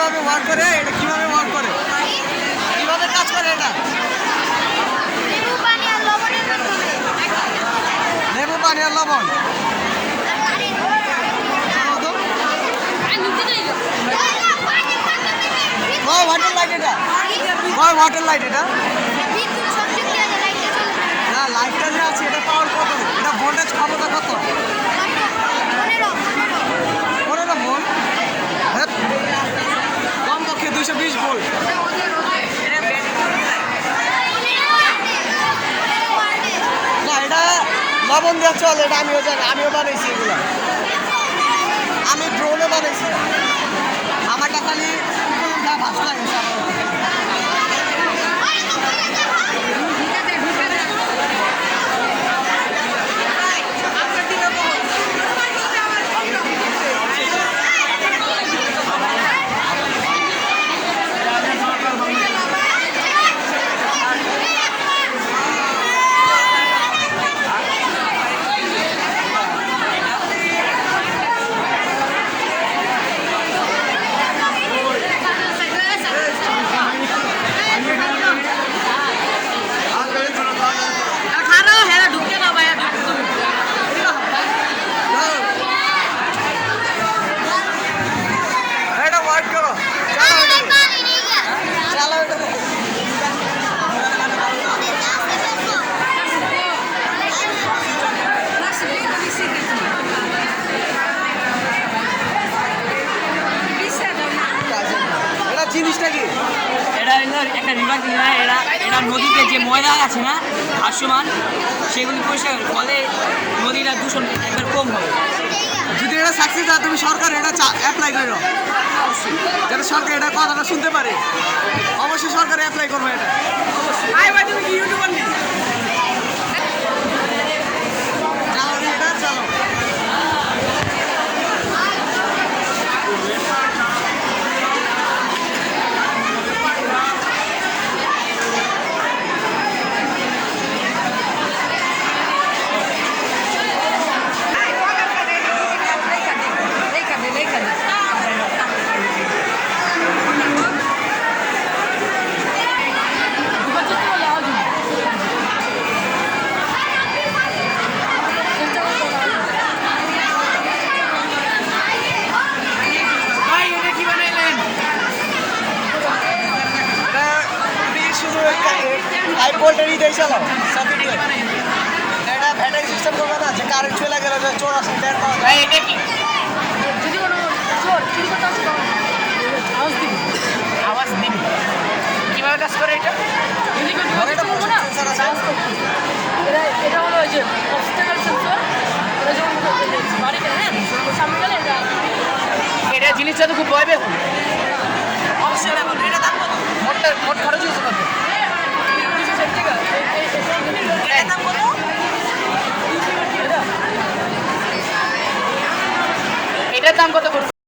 কিভাবে ওয়ার্ক করে, এটা কিভাবে ওয়ার্ক করে, কিভাবে কাজ করে এটা? লেবু পানি আর লবণ। ওয়াটার লাইট এটা, ওয়াটার লাইট এটা না, লাইটটা যে আছে এটা পাওয়ার কত, এটা ভোল্টেজ ক্ষমতা কত? 15 ভোল্ট, কমপক্ষে 220 ভোল্ট। না এটা লবণ দেওয়া চল, এটা আমিও জানি, আমিও বানাইছি এগুলো, আমি ড্রোনে বানাইছি, আমারটা খালি ভালো লাগে। জিনিসটা কি? এটা হলো একটা রিভার ক্লিনার। এটা নদীতে যে ময়লা আছে না ভাসমান, সেগুলি পরিষ্কার ফলে নদীটা দূষণ একবার কম হবে। যদি এটা সাকসেস হয় তুমি সরকার এটা অ্যাপ্লাই করো, যাতে সরকার এটা কথাটা শুনতে পারে, অবশ্যই সরকার অ্যাপ্লাই করবে এটা। হাই ভোল্টেজই দিয়ে চালাও সার্কিট দিয়ে, এটা ব্যাটারি সিস্টেম করবে না যে কারেন্ট চলে গেলে যে চোর আসে বের পাওয়া যায়। এটা কি যদি কোনো চোর চুরি করতে আসে আওয়াজ দিবি? কীভাবে কাজ করে এটা? এটা হলো ওই যে অবস্টাকল সেন্সর, এটা যখন বাড়িতে হ্যাঁ সামনে গেলে এটা জিনিসটা তো খুব ভয় পেয়ে অবশ্যই এটা দাম কত? মোট খরচ হচ্ছে কত? এটার দাম কত?